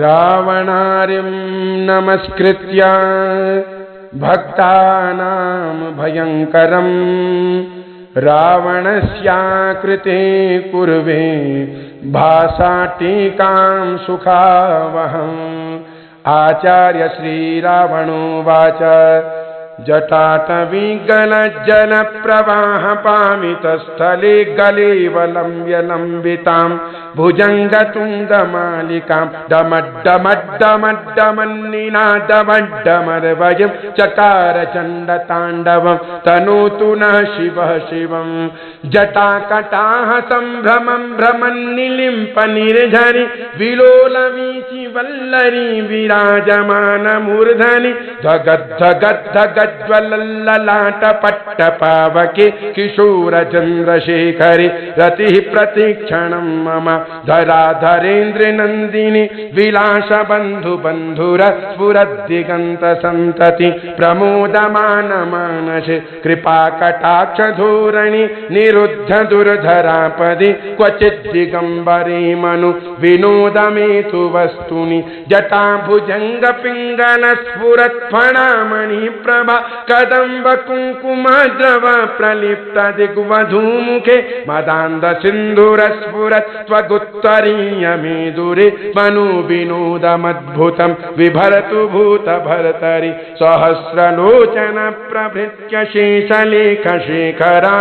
रावणारिं नमस्कृत्य भक्तानां भयंकरं रावणस्याकृते कुर्वे भासाटीकां सुखावहम्। आचार्य श्रीरावणोवाच जटाटवीगलज्जल प्रवाह पामितस्थले गलेवलम्ब्य लम्बितां भुजङ्गतुङ्गमालिकां डमड्डमड्डमड्डमन्निनादमड्डमर्वयं चकार चण्डताण्डवं तनोतु नः शिवः शिवं। जटाकटाः सम्भ्रमं भ्रमन्निलिम्पनिर्झरि विलोलवीचि वल्लरी विराजमानमूर्धनि धगद्धगद्धगज्ज्वलल्ललाट पट्टपावके किशोर चन्द्रशेखरे रतिः प्रतिक्षणं मम धराधरेन्द्र नन्दिनी विलास बन्धु बन्धुर स्फुरद्दिगन्त सन्तति प्रमोदमान मानसे कृपा कटाक्ष धोरणि निरुद्ध दुर्धरापदि क्वचित् दिगम्बरे मनु विनोदमेतु वस्तुनि जटा भुजंग पिंगल स्फुरत् फणामणि प्रभा कदम्ब कुंकुम द्रव प्रलिप्त दिग्वधूमुखे मदान्ध सिन्धुर स्फुरत् त्वगुत्तरीय मेदुरे मनु विनोदमद्भुतं विभरतु भूत भर्तरि सहस्रलोचन प्रभृत्य शेषलेख शेखरा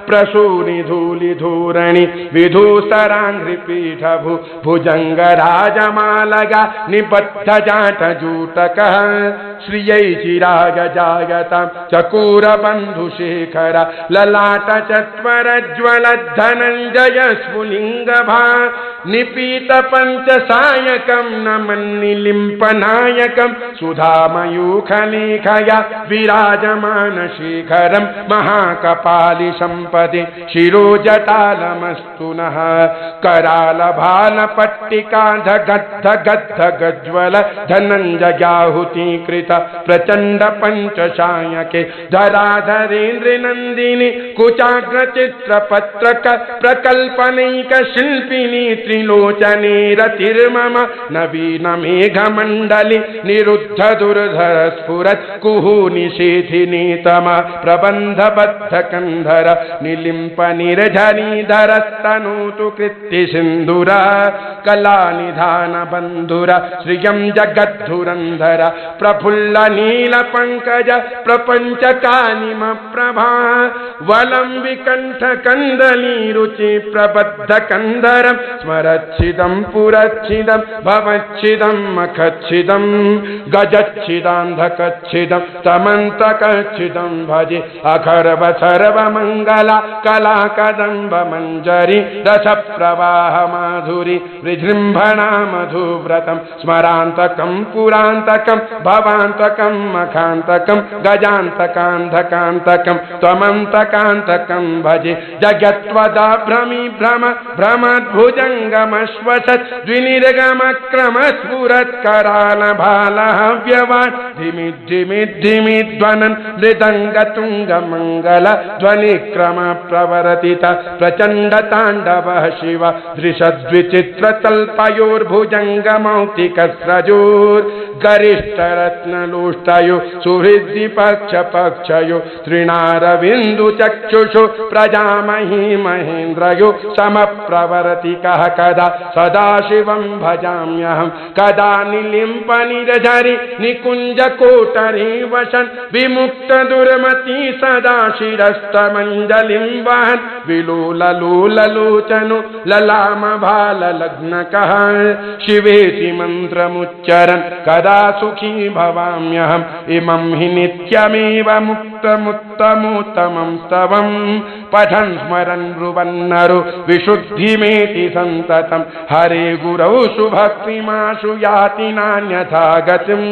प्रसूनि धूलि धूरणि विधूसराङ्घ्रिपीठभु भुजंग राजमालगा निबद्ध जाट जूटकः श्रियै चिराग जागतां चकोर बन्धुशेखर ललाट चत्वरज्वल धनञ्जय स्फुलिङ्गभा निपीत पंचसायकं नमन्निलिम्पनायकं सुधामयूखलेखया विराजमान शेखरं महाकपालि सम्पदि शिरोजटालमस्तु नः करालभालपट्टिका धगद्धगद्धगज्ज्वल धनञ्जयाहुतीकृत प्रचण्ड पंचसायके धराधरेन्द्र नन्दिनी कुचाग्रचित्रपत्रक प्रकल्पनैक शिल्पिनी त्रिलोचने रतिर्मम नवीन मेघमण्डली निरुद्ध दुर्धर स्फुरत् कुहूनिषेधिनी तम प्रबन्धबद्ध कन्धर निलिम्प निर्झरीधरस्तनोतु कृत्ति सिन्धुरा कलानिधान बन्धुर श्रियं जगद्धुरन्धर प्रफुल्ल नील पंकज प्रपंच कानिम प्रभा वलं विकंठ कंदली रुचि प्रबद्ध कंदरं स्मरच्छिदं पुरच्छिदं भवच्छिदं मखच्छिदं गजच्छिदान्धकच्छिदं तमन्तकच्छिदं भजे अखर्व सर्वमङ्गला कला कदम्ब मञ्जरी रस प्रवाह माधुरी विजृम्भणा मधुव्रतं स्मरान्तकं पुरान्तकं भवान्तकं मखान्तकं गजान्तकान्धकान्तकं त्वमन्तकान्तकं भजे जगत्वदा भ्रमी भ्रम भ्रमद्भुजङ्गमश्वसत् द्विनिर्गमक्रम स्फुरत् कराल भालः व्यवान् धिमि धिमि धिमि ध्वनन् मृदङ्गतुङ्गमङ्गल ध्वनिक्रम प्रवर्तित प्रचण्ड ताण्डवः शिव दृशद्विचित्रतल्पयोर्भुजङ्गमौक्तिकस्रजोर् गरिष्ठरत्नलोष्टयो सुहृद्दि पक्ष पक्षयो तृणारविन्दु चक्षुषु प्रजामही महेन्द्रयो समप्रवर्तिकः कदा सदाशिवं भजाम्यहं कदा निलिम्प निर्झरि निकुञ्ज कोटरे वसन् विमुक्त दुर्मति सदा शिरस्तमञ्जलिं वहन् विलोललोललोचनो ललाम भाल लग्नकः शिवेति मन्त्रमुच्चरन् कदा सुखी भवाम्यहम् इमं हि नित्यमेव मुक्तमुत्तमोत्तमं स्तवं पठन् स्मरन् ब्रुवन्नरो विशुद्धिमेति सन्ततं हरे गुरौ सुभक्तिमाशु याति नान्यथा गतिं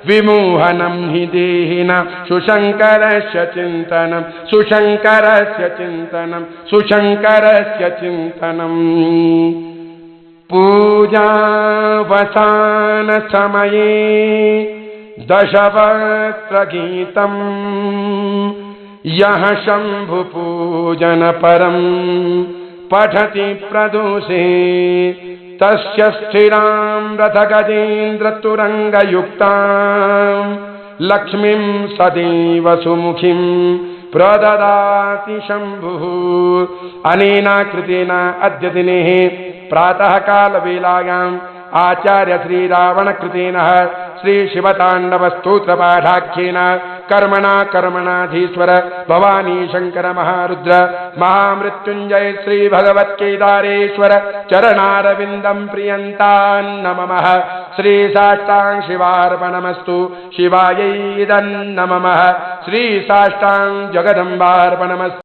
विमोहनं हि देहिनां सुशङ्करस्य चिन्तनं सुशङ्करस्य चिन्तनं सुशङ्करस्य चिन्तनम् पूजावसान समये दशवक्त्रगीतं यः शम्भुपूजन परं पठति प्रदोषे तस्य स्थिरां रथगजेन्द्रतुरङ्गयुक्तां लक्ष्मीं सदैव सुमुखीं प्रददाति शम्भुः। अनेनाकृतेन अद्य दिने प्रातः कालवेलायाम् आचार्य श्रीरावणकृतेन श्रीशिवताण्डवस्तोत्रपाठाख्येन कर्मणाधीश्वर भवानी शंकर महारुद्र महामृत्युंजय श्री भगवत्केदारेश्वर चरणारविंदं प्रियन्तान् नमः। श्री साष्टांग शिवार्पणमस्तु शिवायै नमः। श्री साष्टांग जगदम्बार्पणमस्तु।